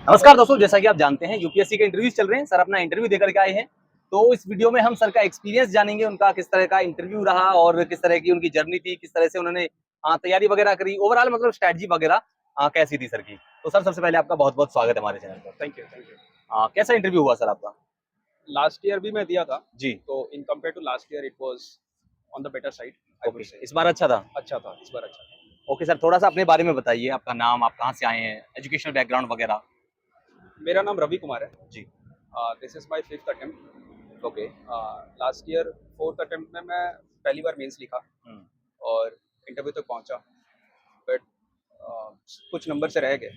नमस्कार दोस्तों, जैसा कि आप जानते हैं यूपीएससी के इंटरव्यूज चल रहे हैं। सर अपना इंटरव्यू देकर के आए हैं। तो इस वीडियो में हम सर का एक्सपीरियंस जानेंगे, उनका किस तरह का इंटरव्यू रहा और किस तरह की उनकी जर्नी थी, किस तरह से उन्होंने तैयारी वगैरह करी, ओवरऑल मतलब स्ट्रैटेजी वगैरह कैसी थी सर की। तो सर सबसे पहले आपका बहुत बहुत स्वागत है हमारे चैनल पर। Thank you. कैसा इंटरव्यू हुआ सर आपका? लास्ट ईयर भी मैं दिया था, जी। तो in compare to last year it was on the better side, I would okay, say. इस बार अच्छा था। अच्छा था, इस बार अच्छा था। ओके सर, थोड़ा सा अपने बारे में बताइए, आपका नाम, आप कहाँ से आए हैं, एजुकेशनल बैकग्राउंड वगैरह। मेरा नाम रवि कुमार है। जी। This is my fifth attempt. Okay. Last year fourth attempt में मैं पहली बार मेंस लिखा और इंटरव्यू तक पहुंचा, बट कुछ नंबर से रह गए।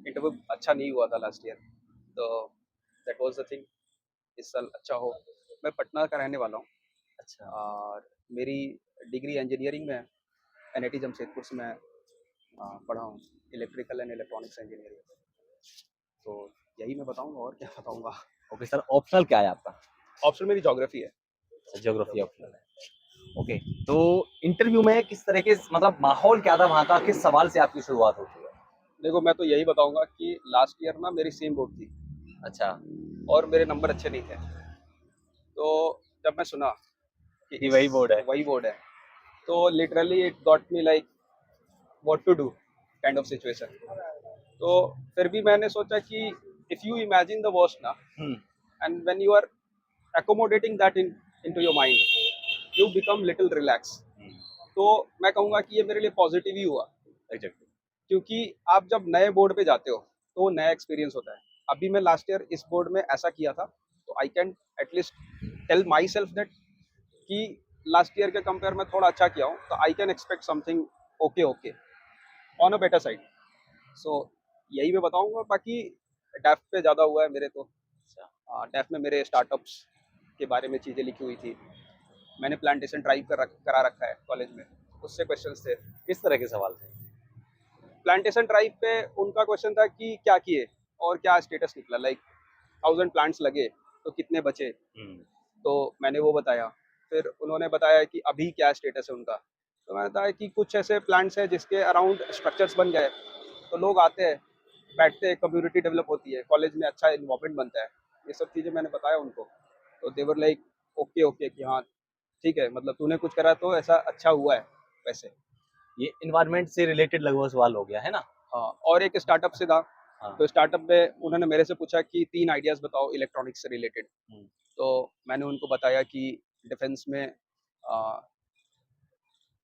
इंटरव्यू अच्छा नहीं हुआ था लास्ट ईयर, तो दैट वाज द थिंग। इस साल अच्छा हो। मैं पटना का रहने वाला हूँ अच्छा। और मेरी डिग्री इंजीनियरिंग में है, एनआईटी जमशेदपुर से मैं पढ़ा हूँ, इलेक्ट्रिकल एंड इलेक्ट्रॉनिक्स इंजीनियरिंग। तो यही मैं बताऊंगा, और क्या बताऊंगा। ओके सर, ऑप्शनल क्या है आपका? ऑप्शन मेरी ज्योग्राफी है। ज्योग्राफी ऑप्शनल है। ओके, तो इंटरव्यू में किस तरह के मतलब माहौल क्या था वहाँ का, किस सवाल से आपकी शुरुआत होती है? देखो, मैं तो यही बताऊंगा कि लास्ट ईयर ना मेरी सेम बोर्ड थी अच्छा। और मेरे नंबर अच्छे नहीं थे। तो जब मैं सुना कि कि इस वही बोर्ड है। वही बोर्ड है, तो literally it got me like what to do kind of situation. तो फिर भी मैंने सोचा कि if you imagine the worst ना, hmm. And when you are accommodating that into your mind, you become little relax। तो मैं कहूँगा कि ये मेरे लिए पॉजिटिव ही हुआ, एग्जैक्टली। क्योंकि आप जब नए बोर्ड पे जाते हो तो वो नया एक्सपीरियंस होता है। अभी मैं लास्ट ईयर इस बोर्ड में ऐसा किया था, तो I can at least tell myself that कि लास्ट ईयर के कंपेयर में थोड़ा अच्छा किया हूँ, तो I can expect something okay okay on a better side. So यही मैं बताऊँगा। बाकी डेफ पे ज़्यादा हुआ है मेरे तो। डेफ में मेरे स्टार्टअप्स के बारे में चीज़ें लिखी हुई थी। मैंने प्लांटेशन ड्राइव करा रखा है कॉलेज में, उससे क्वेश्चंस थे। किस तरह के सवाल थे? प्लांटेशन ड्राइव पे उनका क्वेश्चन था कि क्या किए और क्या स्टेटस निकला, लाइक 1000 प्लांट्स लगे तो कितने बचे। तो मैंने वो बताया। फिर उन्होंने बताया कि अभी क्या स्टेटस है उनका। तो मैंने बताया कि कुछ ऐसे प्लांट्स हैं जिसके अराउंड स्ट्रक्चर्स बन गए, तो लोग आते हैं, बैठते हैं, कम्युनिटी डेवलप होती है, कॉलेज में अच्छा इन्वॉल्वमेंट बनता है। ये सब चीज़ें मैंने बताया उनको। तो देवर लाइक ओके ओके कि हाँ ठीक है, मतलब तूने कुछ करा तो ऐसा अच्छा हुआ है वैसे। ये इन्वायरमेंट से रिलेटेड लगभग सवाल हो गया है ना? हाँ, और एक स्टार्टअप से था। हाँ। तो स्टार्टअप में उन्होंने मेरे से पूछा कि 3 आइडियाज़ बताओ इलेक्ट्रॉनिक्स से रिलेटेड। तो मैंने उनको बताया कि डिफेंस में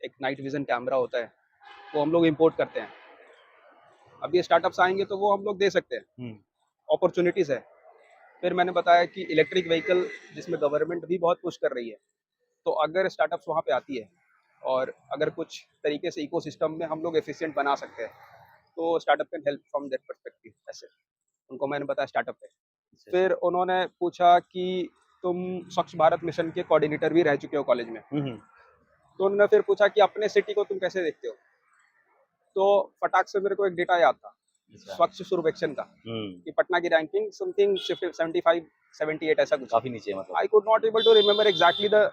एक नाइट विजन कैमरा होता है, वो हम लोग इंपोर्ट करते हैं। अब ये स्टार्टअप्स आएंगे तो वो हम लोग दे सकते हैं, अपॉर्चुनिटीज़ है। फिर मैंने बताया कि इलेक्ट्रिक व्हीकल जिसमें गवर्नमेंट भी बहुत पुश कर रही है, तो अगर स्टार्टअप्स वहाँ पे आती है और अगर कुछ तरीके से इकोसिस्टम में हम लोग एफिशिएंट बना सकते हैं, तो startup can help from that perspective. ऐसे उनको मैंने बताया स्टार्टअप पे। फिर उन्होंने पूछा कि तुम स्वच्छ भारत मिशन के कोऑर्डिनेटर भी रह चुके हो कॉलेज में, तो उन्होंने फिर पूछा कि अपने सिटी को तुम कैसे देखते हो। तो फटाक से मेरे को एक डेटा याद था स्वच्छ सर्वेक्षण का, कि पटना की रैंकिंग समथिंग 75 78 ऐसा कुछ, काफी नीचे मतलब। I could not able to remember exactly the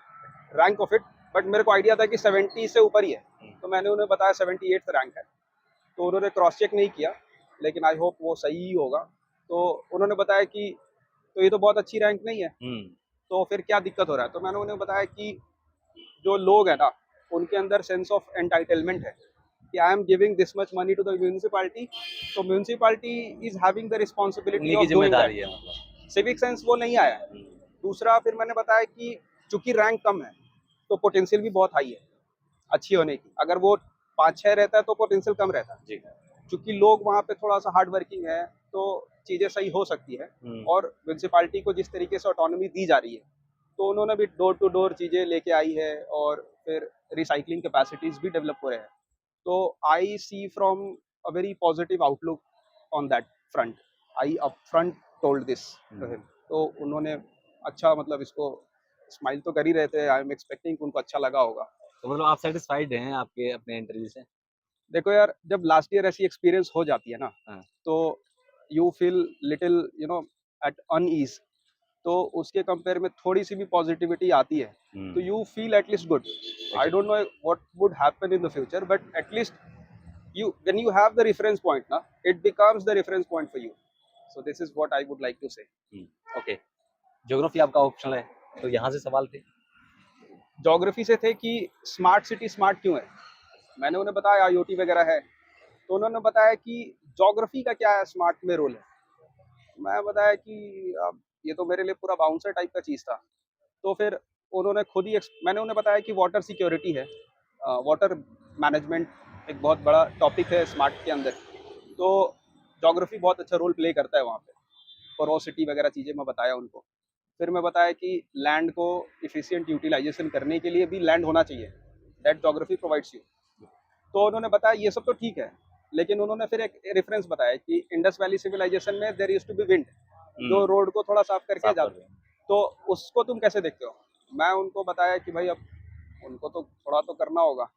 rank of it, but मेरे को आइडिया था कि 70 से ऊपर ही है। तो मैंने उन्हें बताया 78th रैंक है। तो उन्होंने क्रॉस चेक नहीं किया, लेकिन आई होप वो सही ही होगा। तो उन्होंने बताया कि तो ये तो बहुत अच्छी रैंक नहीं है, तो फिर क्या दिक्कत हो रहा है। तो मैंने उन्हें बताया कि जो लोग हैं ना, उनके अंदर सेंस ऑफ एंटाइटलमेंट है कि I am giving this much money to the municipality, तो municipality is having the responsibility उन्हीं की ऑफ डूइंग जिम्मेदारी है दैट। मतलब। सिविक सेंस वो नहीं आया है। दूसरा फिर मैंने बताया कि चूंकि रैंक कम है, तो पोटेंशियल भी बहुत हाई है अच्छी होने की। अगर वो 5-6 रहता है तो पोटेंशियल कम रहता है। चूंकि लोग वहाँ पे थोड़ा सा हार्ड वर्किंग है, तो चीज़ें सही हो सकती है। और म्यूनसिपालिटी को जिस तरीके से ऑटोनॉमी दी जा रही है, तो उन्होंने भी डोर टू डोर चीज़ें लेके आई है, और फिर रिसाइकलिंग कैपेसिटीज़ भी डेवलप हो रहे हैं। तो I see from a very positive outlook on that front. I upfront told this to him. तो उन्होंने अच्छा, मतलब इसको स्माइल तो कर ही रहे थे। आई एम एक्सपेक्टिंग उनको अच्छा लगा होगा। तो मतलब आप सेटिस्फाइड हैं आपके अपने इंटरव्यू से? देखो यार, जब लास्ट ईयर ऐसी एक्सपीरियंस हो जाती है ना, हाँ। तो you feel little at unease. तो उसके कंपेयर में थोड़ी सी भी पॉजिटिविटी आती है, तो you feel at least good. I don't know what would happen in the future, but at least when you have the reference point na, it becomes the reference point for you. So this is what I would like to say. Okay, geography आपका optional है, तो यहाँ से सवाल थे। Geography से थे कि स्मार्ट सिटी स्मार्ट क्यों है, मैंने उन्हें बताया IoT वगैरह है, तो उन्होंने बताया कि ज्योग्राफी का क्या है स्मार्ट में रोल है। मैं बताया कि अब ये तो मेरे लिए पूरा बाउंसर टाइप का चीज़ था। तो फिर उन्होंने खुद ही मैंने उन्हें बताया कि वाटर सिक्योरिटी है, वाटर मैनेजमेंट एक बहुत बड़ा टॉपिक है स्मार्ट के अंदर, तो ज्योग्राफी बहुत अच्छा रोल प्ले करता है वहाँ पे। पोरोसिटी वगैरह चीज़ें मैं बताया उनको। फिर मैं बताया कि लैंड को एफिशिएंट यूटिलाइजेशन करने के लिए भी लैंड होना चाहिए, दैट ज्योग्राफी प्रोवाइड्स यू। तो उन्होंने बताया ये सब तो ठीक है, लेकिन उन्होंने फिर एक रेफरेंस बताया कि इंडस वैली सिविलाइजेशन में there used to be wind, जो रोड को थोड़ा साफ करके साफ कर जाते रहे हैं। तो उसको तुम कैसे देखते हो। मैं उनको बताया कि भाई अब उनको तो थोड़ा तो करना होगा।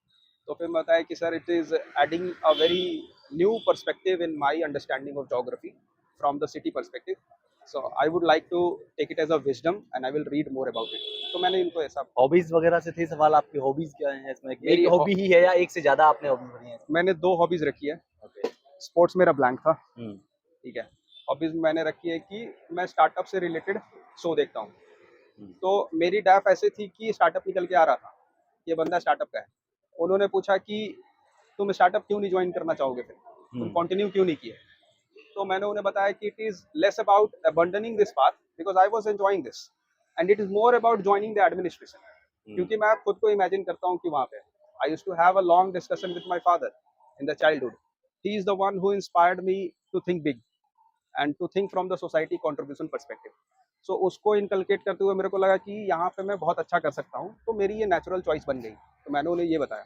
तो फिर मैं बताया कि sir it is adding a very new perspective in my understanding of geography from the city perspective, so I would like to take it as a wisdom and I will read more about it. तो मैंने इनको ऐसा, hobbies वगैरह से थे सवाल, आपकी hobbies क्या है इसमें? मेरी एक हॉबी ही है या एक से ज्यादा आपने हॉबी बनी है? मैंने 2 हॉबीज रखी है। ओके। स्पोर्ट्स मेरा ब्लैंक था, हम्म। ठीक है। हॉबीज मैंने रखी है कि मैं स्टार्टअप से रिलेटेड शो देखता हूँ। तो मेरी डैफ ऐसे थी कि स्टार्टअप निकल के आ रहा था, ये बंदा स्टार्टअप का है। उन्होंने पूछा कि तुम स्टार्टअप क्यों नहीं ज्वाइन करना चाहोगे, फिर तुम कंटिन्यू क्यों नहीं किए। तो मैंने उन्हें बताया कि it is less about abandoning this path because I was enjoying this and it is more about joining the administration, क्योंकि मैं खुद को इमेजिन करता हूँ कि वहाँ पे I used to have a long discussion with my father in the childhood. He is the one who inspired me to think big and to think from the society contribution perspective. So उसको inculcate करते हुए मेरे को लगा कि यहाँ पे मैं बहुत अच्छा कर सकता हूँ, तो मेरी ये नेचुरल चॉइस बन गई। तो मैंने उन्हें ये बताया।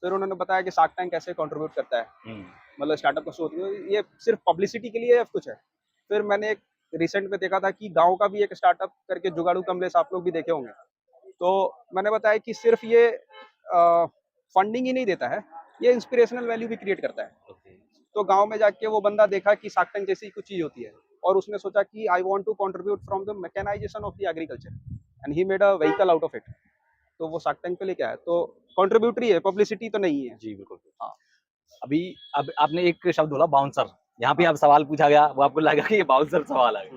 फिर उन्होंने बताया कि शार्क टैंक कैसे कंट्रीब्यूट करता है, मतलब स्टार्टअप को शो, ये सिर्फ पब्लिसिटी के लिए या कुछ है। फिर मैंने एक रिसेंट में देखा था कि गाँव का भी एक स्टार्टअप करके जुगाड़ू कमलेश, आप लोग भी देखे होंगे। तो मैंने बताया कि सिर्फ ये फंडिंग ही नहीं देता है, ये इंस्पिरेशनल वैल्यू भी क्रिएट करता है। तो गांव में जाके वो बंदा देखा कि शार्क टैंक जैसी कुछ चीज होती है, और उसने सोचा कि I want to contribute from the mechanization of the agriculture and he made a vehicle out of it. तो वो शार्क टैंक पे लेके आया, तो कंट्रीब्यूटरी है, पब्लिसिटी तो नहीं है। जी बिल्कुल। हाँ। अभी अब आपने एक शब्द बोला बाउंसर, यहाँ पे आप सवाल पूछा गया, वो आपको लगा कि ये बाउंसर सवाल है।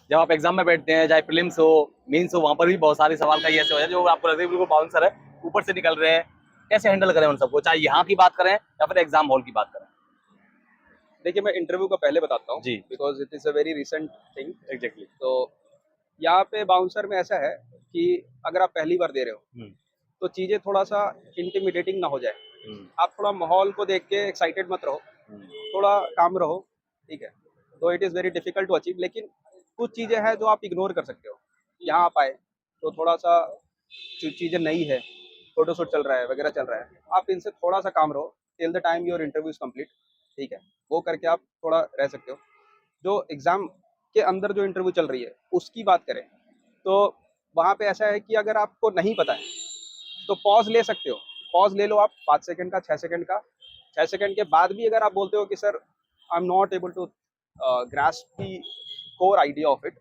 जब आप एग्जाम में बैठते हैं, चाहे प्रीलिम्स हो, मेंस हो, वहाँ पर भी बहुत सारे सवाल का ऐसे हो जाए जो आपको लगता है बिल्कुल बाउंसर है, ऊपर से निकल रहे हैं। कैसे हैंडल करें उन सबको, चाहे यहाँ की बात करें या फिर एग्जाम हॉल की बात करें? देखिए मैं इंटरव्यू का पहले बताता हूँ जी। Because it is a very recent thing. Exactly. तो यहाँ पे बाउंसर में ऐसा है कि अगर आप पहली बार दे रहे हो तो चीज़ें थोड़ा सा इंटिमिडेटिंग ना हो जाए। आप थोड़ा माहौल को देख के एक्साइटेड मत रहो, थोड़ा काम रहो, ठीक है। तो it is very difficult to achieve, लेकिन कुछ चीज़ें हैं जो आप इग्नोर कर सकते हो। यहाँ आप आए तो थोड़ा सा जो चीज़ें नई है, फोटोशूट चल रहा है वगैरह चल रहा है, आप इनसे थोड़ा सा काम रहो till the time your interview is complete, ठीक है। वो करके आप थोड़ा रह सकते हो। जो एग्ज़ाम के अंदर जो इंटरव्यू चल रही है उसकी बात करें तो वहाँ पे ऐसा है कि अगर आपको नहीं पता है तो पॉज ले सकते हो। पॉज ले लो आप 5 सेकंड का, 6 सेकंड का। 6 सेकंड के बाद भी अगर आप बोलते हो कि sir I am not able to grasp the core idea of it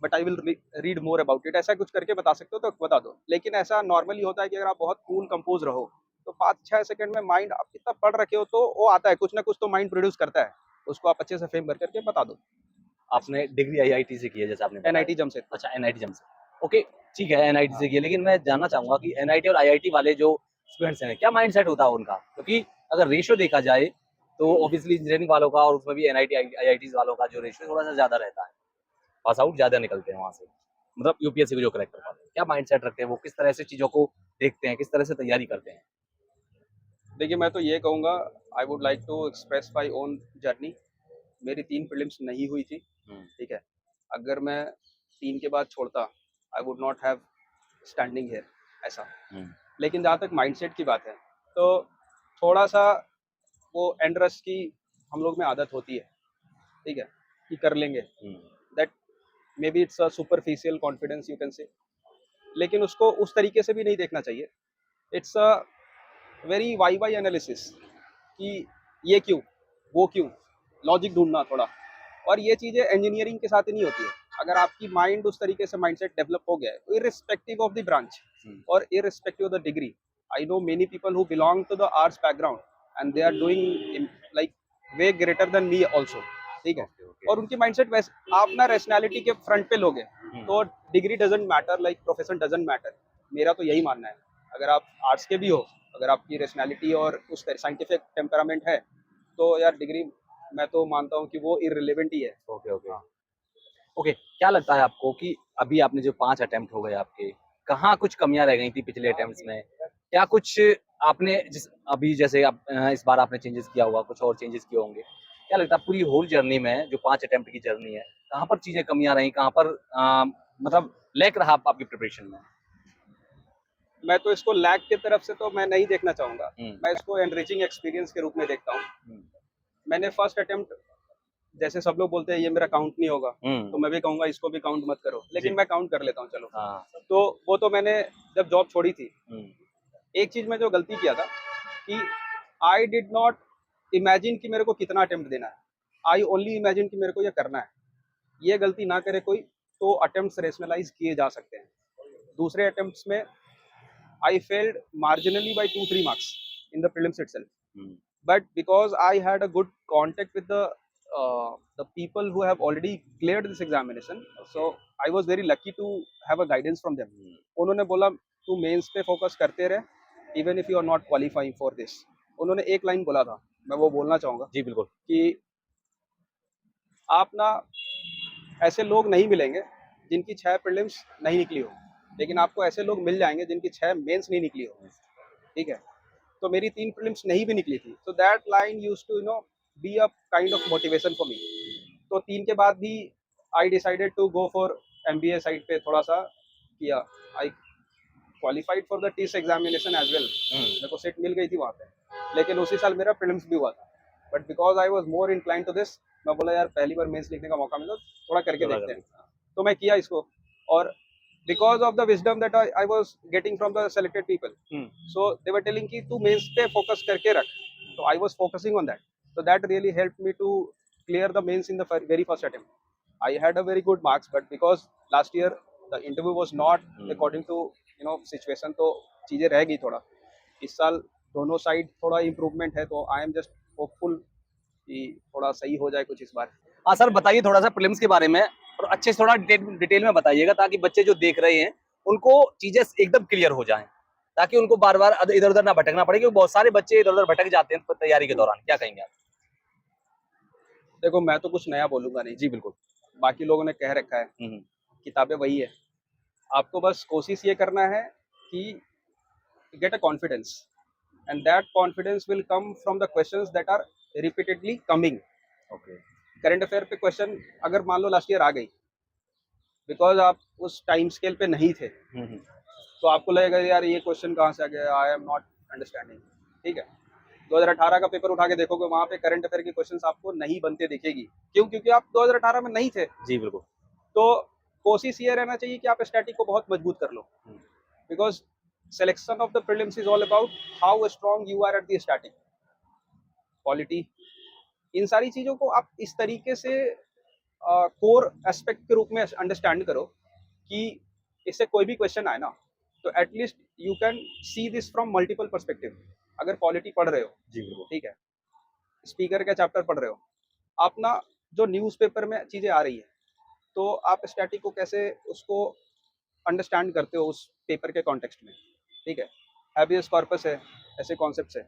but I will read more about it, ऐसा कुछ करके बता सकते हो तो बता दो। लेकिन ऐसा नॉर्मली होता है कि अगर आप बहुत कूल कंपोज रहो तो 5-6 सेकंड में माइंड आप इतना पढ़ रखे हो तो वो आता है, कुछ ना कुछ तो माइंड प्रोड्यूस करता है, उसको आप अच्छे से फ्रेम कर करके बता दो। आपने डिग्री आईआईटी से की है जैसे आपने बताया। एनआईटी जमशेदपुर। अच्छा, एनआईटी जमशेदपुर। ओके, ठीक है, एनआईटी से की है, लेकिन मैं जानना चाहूंगा कि एनआईटी और आईआईटी वाले जो स्टूडेंट्स हैं क्या माइंडसेट होता है उनका, क्योंकि अगर रेशियो देखा जाए तो ऑब्वियसली इंजीनियरिंग वालों का और उसमें भी एनआईटी आईआईटी वालों का जो रेशियो थोड़ा सा ज्यादा रहता है, पास आउट ज्यादा निकलते हैं वहां से, मतलब यूपीएससी को जो करेक्ट कर पाते हैं। क्या माइंडसेट रखते हैं वो, किस तरह से चीजों को देखते हैं, किस तरह से तैयारी करते हैं? देखिए मैं तो ये कहूँगा, I would like to express my own journey. मेरी 3 प्रीलिम्स नहीं हुई थी, ठीक है। अगर मैं 3 के बाद छोड़ता I would not have standing here, ऐसा। लेकिन जहाँ तक माइंडसेट की बात है तो थोड़ा सा वो एंड रश की हम लोग में आदत होती है, ठीक है, कि कर लेंगे, that may be it's a superficial confidence you can say. लेकिन उसको उस तरीके से भी नहीं देखना चाहिए। It's a very Y analysis कि ये क्यों, वो क्यों, लॉजिक ढूंढना थोड़ा। और ये चीज़ें इंजीनियरिंग के साथ ही नहीं होती है। अगर आपकी माइंड उस तरीके से माइंडसेट डेवलप हो गया है इररिस्पेक्टिव ऑफ द ब्रांच और irrespective of the degree, I know many people who belong to the arts background and they are doing like way greater than me also, ठीक है। और उनकी माइंडसेट वैसे, आप ना रैशनैलिटी के फ्रंट पे लोगे तो degree doesn't matter, like profession doesn't matter. मेरा तो यही मानना है, अगर आप आर्ट्स के भी हो, अगर आपकी रैशनैलिटी और उस साइंटिफिक टेम्परामेंट है तो यार डिग्री मैं तो मानता हूँ कि वो इररिलेवेंट ही है। ओके ओके ओके, क्या लगता है आपको कि अभी आपने जो 5 अटेम्प्ट हो गए आपके, कहाँ कुछ कमियां रह गई थी पिछले अटेम्प्ट्स में? क्या कुछ आपने जिस अभी जैसे आप इस बार आपने चेंजेस किया होगा, कुछ और चेंजेस किए होंगे? क्या लगता है पूरी होल जर्नी में जो 5 अटेम्प्ट की जर्नी है, कहाँ पर चीजें कमियां रही, कहाँ पर मतलब लैक रहा आपकी प्रिपरेशन में? मैं तो इसको लैग की तरफ से तो मैं नहीं देखना चाहूंगा, हम्म, मैं इसको एनरिचिंग एक्सपीरियंस के रूप में देखता हूँ। हम्म, मैंने फर्स्ट अटेम्प्ट, जैसे सब लोग बोलते हैं ये मेरा काउंट नहीं होगा, हम्म, तो मैं भी कहूंगा इसको भी काउंट मत करो, लेकिन जी, मैं काउंट कर लेता हूँ चलो। हाँ, तो वो तो मैंने जब जॉब छोड़ी थी, हम्म, एक चीज में जो गलती किया था कि आई डिड नॉट इमेजिन कि मेरे को कितना अटेम्प्ट देना है, आई ओनली इमेजिन कि मेरे को ये करना है। ये गलती ना करे कोई, तो अटेम्प्ट्स रेशनलाइज किए जा सकते हैं। दूसरे अटेम्प्ट्स में I failed marginally by 2-3 marks in the prelims itself, hmm, but because I had a good contact with the people who have already cleared this examination, so I was very lucky to have a guidance from them. Hmm, उन्होंने बोला तू mains पे focus करते रहे even if you are not qualifying for this. उन्होंने एक line बोला था, मैं वो बोलना चाहूँगा जी बिल्कुल, कि आप ना, ऐसे लोग नहीं मिलेंगे जिनकी 6 प्रीलिम्स नहीं निकली हो, लेकिन आपको ऐसे लोग मिल जाएंगे जिनकी 6 मेंस नहीं निकली हो, ठीक है। तो मेरी 3 प्रीलिम्स नहीं भी निकली थी, तो that line used to be a kind of motivation for me. तो 3 के बाद भी I decided to go for MBA side पे थोड़ा सा किया। I qualified for the TISS examination as well, मेरे को सीट मिल गई थी वहाँ पे, लेकिन उसी साल मेरा प्रीलिम्स भी हुआ था। But because I was more incline to this, मैं बोला यार पहली बार मेंस लिखने का मौका मिला, थोड़ा करके थोड़ा देखते कर हैं। लीजिए, तो मैं किया इसको, और because of the wisdom that I was getting from the selected people, so they were telling कि तू मेंस पे फोकस करके रख, so I was focusing on that, so that really helped me to clear the mains in the very first attempt. I had a very good marks, but because last year the interview was not according to situation, तो चीजें रह गई थोड़ा। इस साल दोनों side थोड़ा improvement है, तो आई एम जस्ट होपफुल कि थोड़ा सही हो जाए कुछ इस बार। हाँ सर, बताइए थोड़ा सा प्रीलिम्स के बारे में और अच्छे से थोड़ा डिटेल में बताइएगा ताकि बच्चे जो देख रहे हैं उनको चीजें एकदम क्लियर हो जाएं, ताकि उनको बार बार इधर उधर ना भटकना पड़े, क्योंकि बहुत सारे बच्चे इधर उधर भटक जाते हैं तैयारी के दौरान। क्या कहेंगे आप? देखो मैं तो कुछ नया बोलूंगा नहीं, जी बिल्कुल। बाकी लोगों ने कह रखा है, किताबें वही है। आपको बस कोशिश ये करना है कि get a confidence, and that confidence will come from the questions that are repeatedly coming. Okay, current affair पे क्वेश्चन अगर मान लो लास्ट ईयर आ गई, बिकॉज आप उस टाइम स्केल पे नहीं थे, तो आपको लगेगा यार ये क्वेश्चन कहाँ से आ गया, आई एम नॉट अंडरस्टैंडिंग, ठीक है। 2018 का पेपर उठा के देखोगे, वहां पे करंट अफेयर के क्वेश्चंस आपको नहीं बनते दिखेगी। क्यों? क्योंकि आप 2018 में नहीं थे। जी बिल्कुल। तो कोशिश ये रहना चाहिए कि आप स्टैटिक को बहुत मजबूत कर लो, because selection of the prelims is all about how strong you are at the static quality। इन सारी चीजों को आप इस तरीके से कोर एस्पेक्ट के रूप में अंडरस्टैंड करो कि इससे कोई भी क्वेश्चन आए ना, तो at least you can see this from multiple perspective. अगर पॉलिटी पढ़ रहे हो, जी बिल्कुल। ठीक है, स्पीकर का चैप्टर पढ़ रहे हो, आप ना जो न्यूज़पेपर में चीजें आ रही है, तो आप स्टैटिक को कैसे उसको अंडरस्टैंड करते हो उस पेपर के कॉन्टेक्स्ट में, ठीक है। हैबियस कॉर्पस है, ऐसे कॉन्सेप्ट्स है।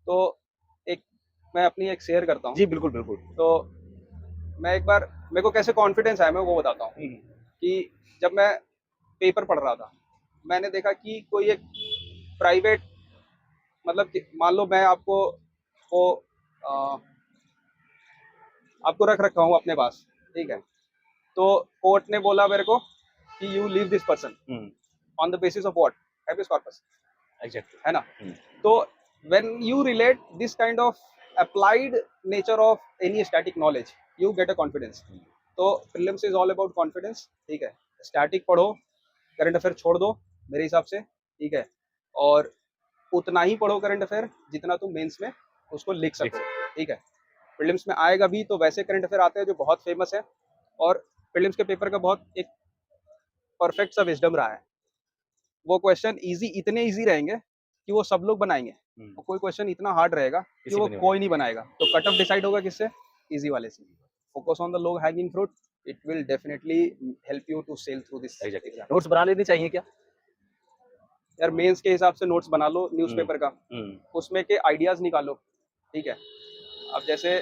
तो एक मैं अपनी एक शेयर करता हूँ। जी बिल्कुल बिल्कुल। तो मैं एक बार, मेरे को कैसे कॉन्फिडेंस आया मैं वो बताता हूँ कि जब मैं पेपर पढ़ रहा था, मैंने देखा कि कोई एक प्राइवेट, मतलब मान लो मैं आपको वो आपको रख रखा हूँ अपने पास, ठीक है। तो कोर्ट ने बोला मेरे को कि you leave this person on the basis of what, habeas corpus, exactly है ना। तो when you relate this kind of applied nature of any static knowledge, you get a confidence. तो prelims is all about confidence, ठीक है। Static पढ़ो, current affair छोड़ दो मेरे हिसाब से, ठीक है। और उतना ही पढ़ो करंट अफेयर जितना तुम मेंस में उसको लिख सको, ठीक है। प्रीलिम्स में आएगा भी तो वैसे करंट अफेयर आते हैं जो बहुत फेमस है, और प्रीलिम्स के पेपर का बहुत एक परफेक्ट सा विजडम रहा है। वो क्वेश्चन इजी, इतने इजी रहेंगे कि वो सब लोग बनाएंगे, और कोई क्वेश्चन इतना हार्ड रहेगा कि किसी वो को नहीं कोई नहीं बनाएगा। तो कट ऑफ डिसाइड होगा किससे? इजी वाले से। Focus on the low hanging fruit, it will definitely help you to sail through this exactly. Exam. Notes बना लेने चाहिए क्या? यार मेंस के हिसाब से नोट्स बना लो न्यूज़पेपर का, हम्म, उसमें के आइडियाज निकालो, ठीक है। अब जैसे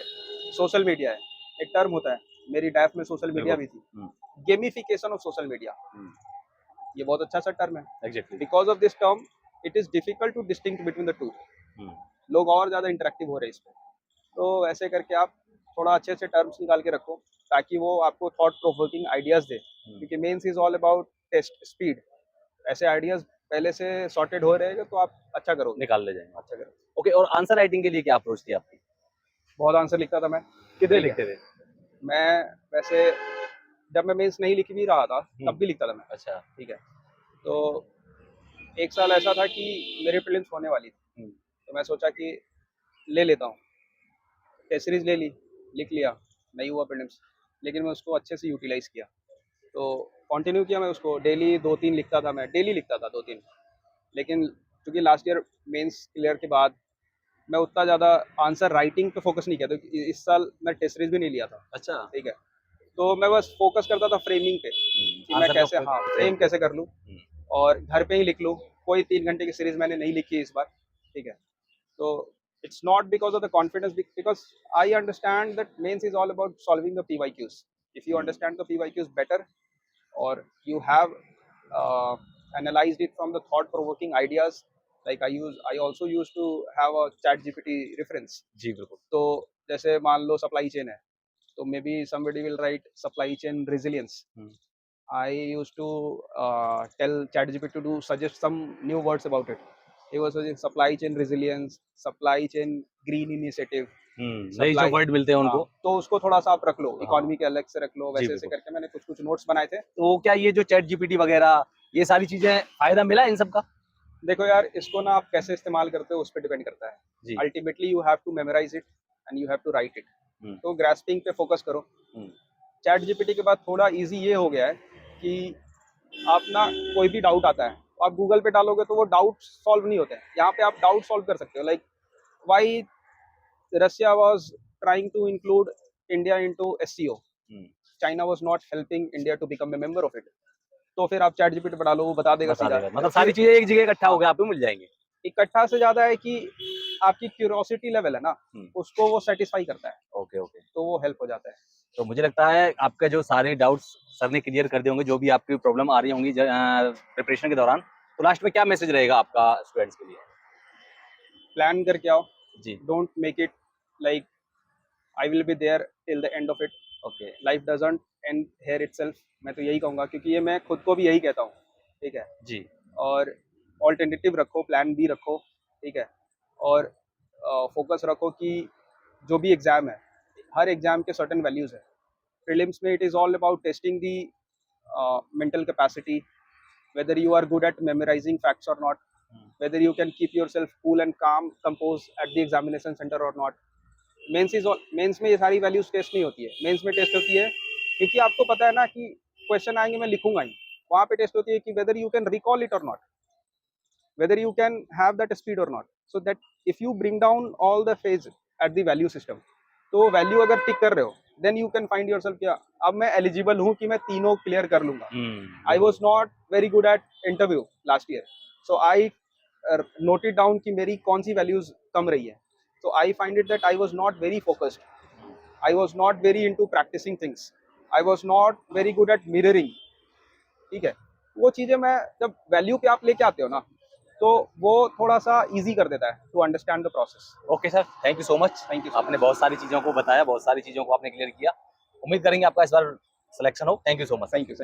सोशल मीडिया है, एक टर्म होता है, मेरी डाइफ में सोशल मीडिया बिल्कुल। भी थी, गेमिफिकेशन ऑफ सोशल मीडिया। ये बहुत अच्छा सा टर्म है। Exactly. Because of this term it is difficult two distinct between the two. लोग और ज्यादा इंटरेक्टिव हो रहे हैं इस पे, तो ऐसे करके आप थोड़ा अच्छे से टर्म्स निकाल के रखो, ताकि वो आपको थॉट प्रोवोकिंग आइडियाज दे, क्योंकि mains is all about test speed. ऐसे आइडियाज पहले से सॉर्टेड हो रहेगा तो आप अच्छा करोगे, निकाल ले जाएंगे। अच्छा करोगे। ओके, और आंसर राइटिंग के लिए क्या अप्रोच थी आपकी? बहुत आंसर लिखता था मैं। कितने ठीक है। लिखते थे? मैं वैसे जब मैं मेंस नहीं लिख भी रहा था तब भी लिखता था मैं। अच्छा। ठीक है। तो एक साल ऐसा था कि मेरे प्रीलिम्स होने वाली थी, तो मैं सोचा कि ले लेता हूँ, टेस्ट सीरीज ले ली, लिख लिया, नहीं हुआ प्रीलिम्स, लेकिन मैं उसको अच्छे से यूटिलाइज किया। तो कंटिन्यू किया मैं उसको, डेली 2-3 लिखता था मैं, डेली लिखता था 2-3। लेकिन क्योंकि लास्ट ईयर मेंस क्लियर के बाद मैं उतना ज़्यादा आंसर राइटिंग पे फोकस नहीं किया, तो इस साल मैं टेस्ट सीरीज भी नहीं लिया था। अच्छा। ठीक है। तो मैं बस फोकस करता था फ्रेमिंग पे, कि मैं आंसर कैसे को फ्रेम कैसे कर लूँ और घर पे ही लिख लूँ। कोई 3 घंटे की सीरीज मैंने नहीं लिखी इस बार। ठीक है। तो it's not because of the confidence, because I understand that mains is all about solving the PYQs. If you understand the PYQs better, or you have analyzed it from the thought provoking ideas, like I also used to have a chat GPT reference. जी बिल्कुल। तो जैसे मान लो supply chain है, तो may be somebody will write supply chain resilience. I used to tell ChatGPT to suggest some new words about it. He was suggesting supply chain resilience, supply chain green initiative, नए जो supply। Word मिलते हैं हाँ, उनको। तो उसको थोड़ा सा आप रख लो, हाँ। इकोनॉमी के अलग से रख लो, जी वैसे ऐसे बिल्कुल। करके मैंने कुछ कुछ नोट्स बनाए थे। तो क्या ये जो चैट जीपीटी वगैरह ये सारी चीजें फायदा मिला इन सब का? देखो यार, इसको ना आप कैसे इस्तेमाल करते हो उस पर डिपेंड करता जी। है। Ultimately you have to memorize it and you have to write it. तो ग्रास्पिंग पे फोकस करो। चैट जीपीटी के बाद थोड़ा इजी ये हो गया है कि आप ना कोई भी डाउट आता है तो आप गूगल पे डालोगे तो वो डाउट सॉल्व नहीं होते हैं। यहाँ पे आप डाउट सॉल्व कर सकते हो, like why Russia was trying to include India into SCO, China was not helping India to become a member of it. तो फिर आप चैट जीपीटी पे डालो, वो बता देगा बता सीधा। देगा, मतलब सारी चीजें एक जगह इकट्ठा हो गया, आप पे मिल जाएंगे। इकट्ठा से ज्यादा है कि आपकी क्यूरियोसिटी लेवल है ना, उसको वो सेटिस्फाई करता है, ओके ओके। तो वो हेल्प हो जाता है। तो मुझे लगता है आपके जो सारे डाउट्स सर ने क्लियर कर दिए होंगे, जो भी आपकी प्रॉब्लम आ रही होंगी प्रिपरेशन के दौरान। तो लास्ट में क्या मैसेज रहेगा आपका स्टूडेंट्स के लिए? प्लान करके आओ जी। Don't make it like I will be there till the end of it. Okay. Life doesn't end here itself. मैं तो यही कहूँगा, क्योंकि ये मैं खुद को भी यही कहता हूँ। ठीक है। जी। और ऑल्टरनेटिव रखो, प्लान बी रखो। ठीक है। और फोकस रखो कि जो भी एग्ज़ाम है, हर एग्ज़ाम के सर्टेन वैल्यूज़ है। प्रीलिम्स में it is all about testing the mental capacity, whether you are good at memorizing facts or not, whether you can keep yourself cool and calm, composed at the examination center or not. Mains में ये सारी values test नहीं होती है। Mains में test होती है क्योंकि आपको पता है ना कि क्वेश्चन आएंगे, मैं लिखूंगा ही। वहाँ पे टेस्ट होती है कि whether you can recall it or not, whether you can have that speed or not. So that if you bring down all the phase at the value system, तो वैल्यू अगर टिक कर रहे हो, then you can find yourself क्या अब मैं eligible हूँ कि मैं तीनों क्लियर कर लूंगा। I was not very good at interview last year, so I noted down कि मेरी कौन सी वैल्यूज कम रही है। So I find it that I was not very focused. I was not very into practicing things. I was not very good at mirroring. ठीक है। वो चीजें मैं जब वैल्यू पे आप लेके आते हो ना, तो वो थोड़ा सा इजी कर देता है to understand the process. Okay sir, thank you so much. Thank you. आपने बहुत सारी चीजों को बताया, बहुत सारी चीजों को आपने क्लियर किया। उम्मीद करेंगे आपका इस बार सिलेक्शन हो। Thank you so much. Thank you.